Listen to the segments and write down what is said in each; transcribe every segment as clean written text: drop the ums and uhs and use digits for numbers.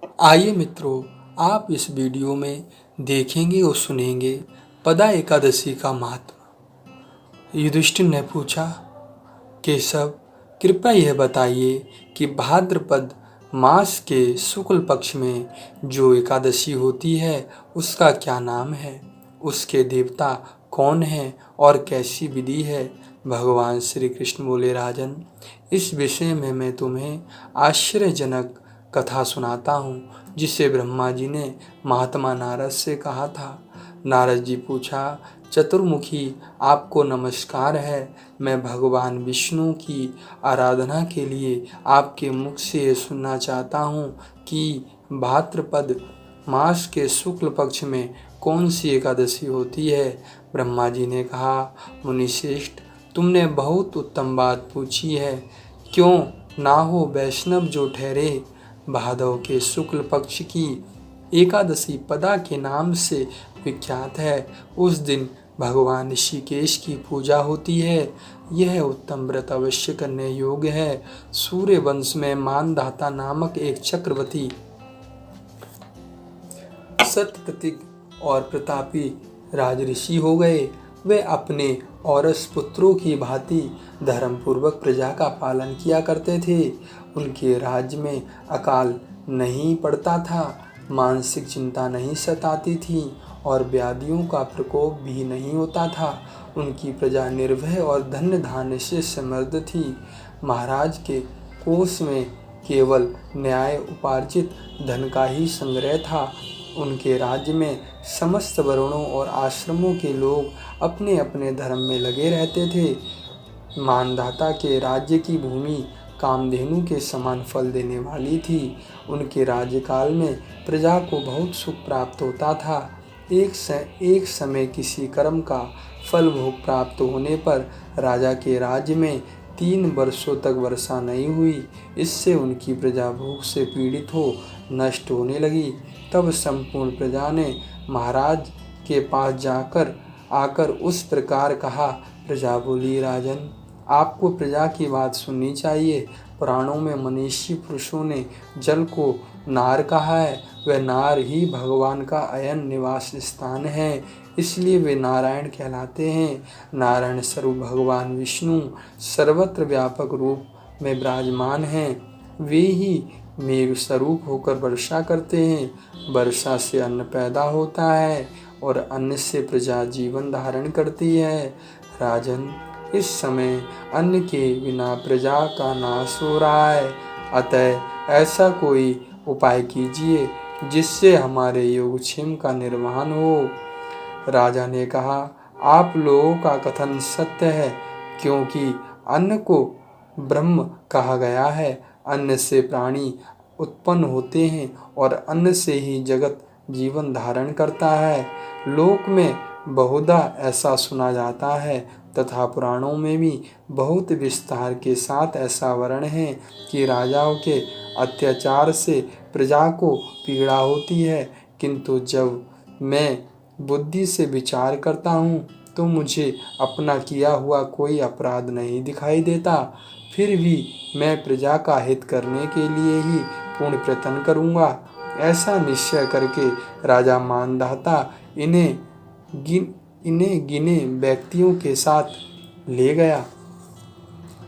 आइए मित्रों, आप इस वीडियो में देखेंगे और सुनेंगे पदा एकादशी का महात्मा। युधिष्ठिर ने पूछा, केशव, कृपया यह बताइए कि भाद्रपद मास के शुक्ल पक्ष में जो एकादशी होती है उसका क्या नाम है, उसके देवता कौन हैं और कैसी विधि है। भगवान श्री कृष्ण बोले, राजन, इस विषय में मैं तुम्हें आश्चर्यजनक कथा सुनाता हूँ, जिसे ब्रह्मा जी ने महात्मा नारद से कहा था। नारद जी पूछा, चतुर्मुखी, आपको नमस्कार है। मैं भगवान विष्णु की आराधना के लिए आपके मुख से ये सुनना चाहता हूँ कि भाद्रपद मास के शुक्ल पक्ष में कौन सी एकादशी होती है। ब्रह्मा जी ने कहा, मुनिश्रेष्ठ, तुमने बहुत उत्तम बात पूछी है। क्यों ना हो वैष्णव जो ठहरे। भादव के शुक्ल पक्ष की एकादशी पदा के नाम से विख्यात है। उस दिन भगवान ऋषिकेश की पूजा होती है। यह उत्तम व्रत अवश्य करने योग्य है। सूर्य वंश में मानधाता नामक एक चक्रवर्ती सत्यप्रतिज्ञ और प्रतापी राजऋषि हो गए। वे अपने औरस पुत्रों की भांति धर्मपूर्वक प्रजा का पालन किया करते थे। उनके राज्य में अकाल नहीं पड़ता था, मानसिक चिंता नहीं सताती थी और व्याधियों का प्रकोप भी नहीं होता था। उनकी प्रजा निर्भय और धन्य धान्य से समृद्ध थी। महाराज के कोष में केवल न्याय उपार्जित धन का ही संग्रह था। उनके राज्य में समस्त वर्णों और आश्रमों के लोग अपने अपने धर्म में लगे रहते थे। मानधाता के राज्य की भूमि कामधेनु के समान फल देने वाली थी। उनके राज्यकाल में प्रजा को बहुत सुख प्राप्त होता था। एक समय किसी कर्म का फल भोग प्राप्त होने पर राजा के राज्य में 3 वर्षों तक वर्षा नहीं हुई। इससे उनकी प्रजा भूख से पीड़ित हो नष्ट होने लगी। तब संपूर्ण प्रजा ने महाराज के पास आकर उस प्रकार कहा। प्रजा बोली, राजन, आपको प्रजा की बात सुननी चाहिए। पुराणों में मनीषी पुरुषों ने जल को नार कहा है। वह नार ही भगवान का अयन निवास स्थान है, इसलिए वे नारायण कहलाते हैं। नारायण स्वरूप भगवान विष्णु सर्वत्र व्यापक रूप में विराजमान हैं। वे ही मेघ स्वरूप होकर वर्षा करते हैं। वर्षा से अन्न पैदा होता है और अन्न से प्रजा जीवन धारण करती है। राजन, इस समय अन्न के बिना प्रजा का नाश हो रहा है। अतः ऐसा कोई उपाय कीजिए जिससे हमारे योगक्षेम का निर्वहन हो। राजा ने कहा, आप लोगों का कथन सत्य है, क्योंकि अन्न को ब्रह्म कहा गया है। अन्न से प्राणी उत्पन्न होते हैं और अन्न से ही जगत जीवन धारण करता है। लोक में बहुधा ऐसा सुना जाता है तथा पुराणों में भी बहुत विस्तार के साथ ऐसा वर्णन है कि राजाओं के अत्याचार से प्रजा को पीड़ा होती है। किंतु जब मैं बुद्धि से विचार करता हूँ तो मुझे अपना किया हुआ कोई अपराध नहीं दिखाई देता। फिर भी मैं प्रजा का हित करने के लिए ही पूर्ण प्रयत्न करूँगा। ऐसा निश्चय करके राजा मानधाता इन्हें गिने व्यक्तियों के साथ ले गया।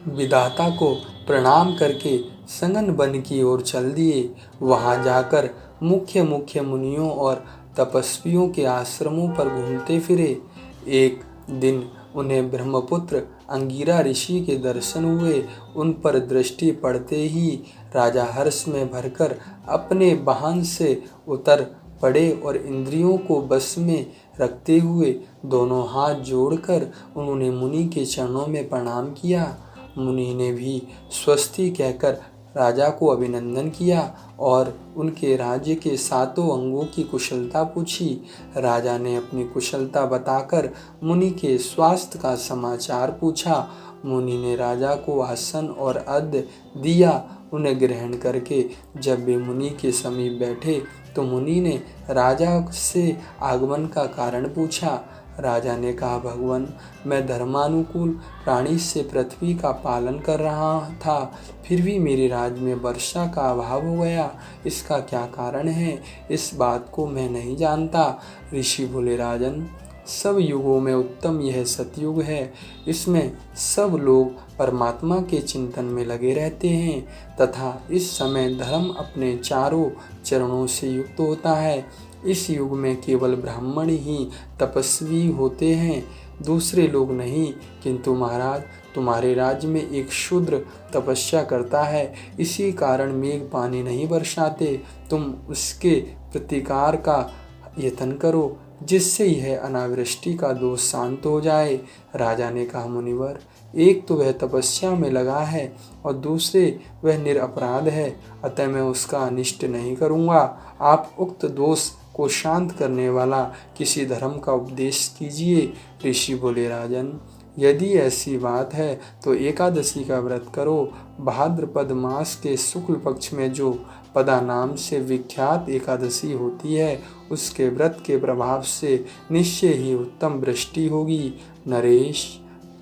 विधाता को प्रणाम करके सघन वन की ओर चल दिए। वहां जाकर मुख्य मुनियों और तपस्वियों के आश्रमों पर घूमते फिरे। एक दिन उन्हें ब्रह्मपुत्र अंगिरा ऋषि के दर्शन हुए। उन पर दृष्टि पड़ते ही राजा हर्ष में भरकर अपने वाहन से उतर पड़े और इंद्रियों को बस में रखते हुए दोनों हाथ जोड़कर उन्होंने मुनि के चरणों में प्रणाम किया। मुनि ने भी स्वस्ति कहकर राजा को अभिनंदन किया और उनके राज्य के 7 अंगों की कुशलता पूछी। राजा ने अपनी कुशलता बताकर मुनि के स्वास्थ्य का समाचार पूछा। मुनि ने राजा को आसन और अर्घ्य दिया। उन्हें ग्रहण करके जब वे मुनि के समीप बैठे तो मुनि ने राजा से आगमन का कारण पूछा। राजा ने कहा, भगवान, मैं धर्मानुकूल प्राणी से पृथ्वी का पालन कर रहा था, फिर भी मेरे राज्य में वर्षा का अभाव हो गया। इसका क्या कारण है? इस बात को मैं नहीं जानता। ऋषि बोले, राजन, सब युगों में उत्तम यह सतयुग है। इसमें सब लोग परमात्मा के चिंतन में लगे रहते हैं तथा इस समय धर्म अपने चारों चरणों से युक्त होता है। इस युग में केवल ब्राह्मण ही तपस्वी होते हैं, दूसरे लोग नहीं। किंतु महाराज, तुम्हारे राज्य में एक शूद्र तपस्या करता है, इसी कारण मेघ पानी नहीं बरसाते। तुम उसके प्रतिकार का यत्न करो, जिससे यह अनावृष्टि का दोष शांत हो जाए। राजा ने कहा, मुनिवर, एक तो वह तपस्या में लगा है और दूसरे वह निरपराध है, अतः मैं उसका अनिष्ट नहीं करूँगा। आप उक्त दोष को शांत करने वाला किसी धर्म का उपदेश कीजिए। ऋषि बोले, राजन, यदि ऐसी बात है तो एकादशी का व्रत करो। भाद्रपद मास के शुक्ल पक्ष में जो पदा नाम से विख्यात एकादशी होती है, उसके व्रत के प्रभाव से निश्चय ही उत्तम वृष्टि होगी। नरेश,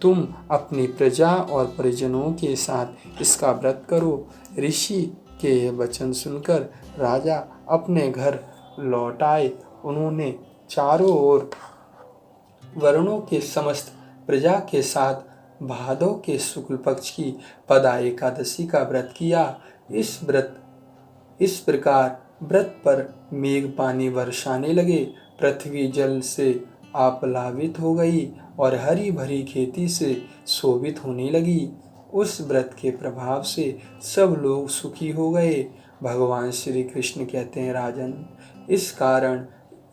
तुम अपनी प्रजा और परिजनों के साथ इसका व्रत करो। ऋषि के यह वचन सुनकर राजा अपने घर लौट आए। उन्होंने चारों ओर वर्णों के समस्त प्रजा के साथ भादों के शुक्ल पक्ष की पदा एकादशी का व्रत किया। इस प्रकार व्रत पर मेघ पानी बरसाने लगे, पृथ्वी जल से आप्लावित हो गई और हरी भरी खेती से शोभित होने लगी। उस व्रत के प्रभाव से सब लोग सुखी हो गए। भगवान श्री कृष्ण कहते हैं, राजन, इस कारण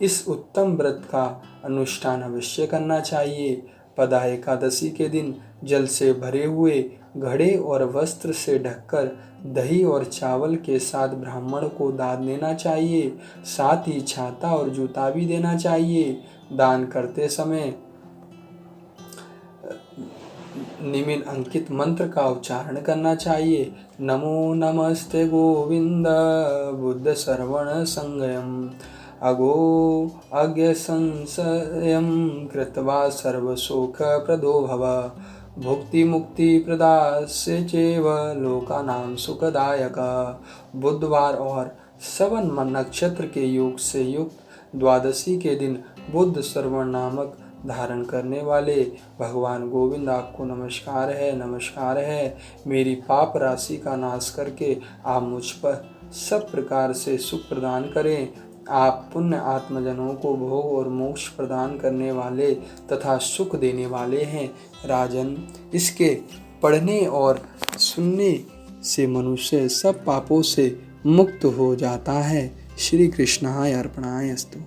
इस उत्तम व्रत का अनुष्ठान अवश्य करना चाहिए। पदा एकादशी के दिन जल से भरे हुए घड़े और वस्त्र से ढककर दही और चावल के साथ ब्राह्मण को दान देना चाहिए। साथ ही छाता और जूता भी देना चाहिए। दान करते समय निम्न अंकित मंत्र का उच्चारण करना चाहिए। नमो नमस्ते गोविंद बुद्ध श्रवण संगयम अगो अज्ञ संशयम कृत्वा सर्वशोक प्रदो भव भुक्ति मुक्ति प्रदास्य चैव लोकानां सुखदायक। बुधवार और श्रवण नक्षत्र के योग से युक्त द्वादशी के दिन बुद्ध श्रवण नामक धारण करने वाले भगवान गोविंद आपको नमस्कार है, नमस्कार है। मेरी पाप राशि का नाश करके आप मुझ पर सब प्रकार से सुख प्रदान करें। आप पुण्य आत्मजनों को भोग और मोक्ष प्रदान करने वाले तथा सुख देने वाले हैं। राजन, इसके पढ़ने और सुनने से मनुष्य सब पापों से मुक्त हो जाता है। श्री कृष्णाय अर्पणाय अस्तु।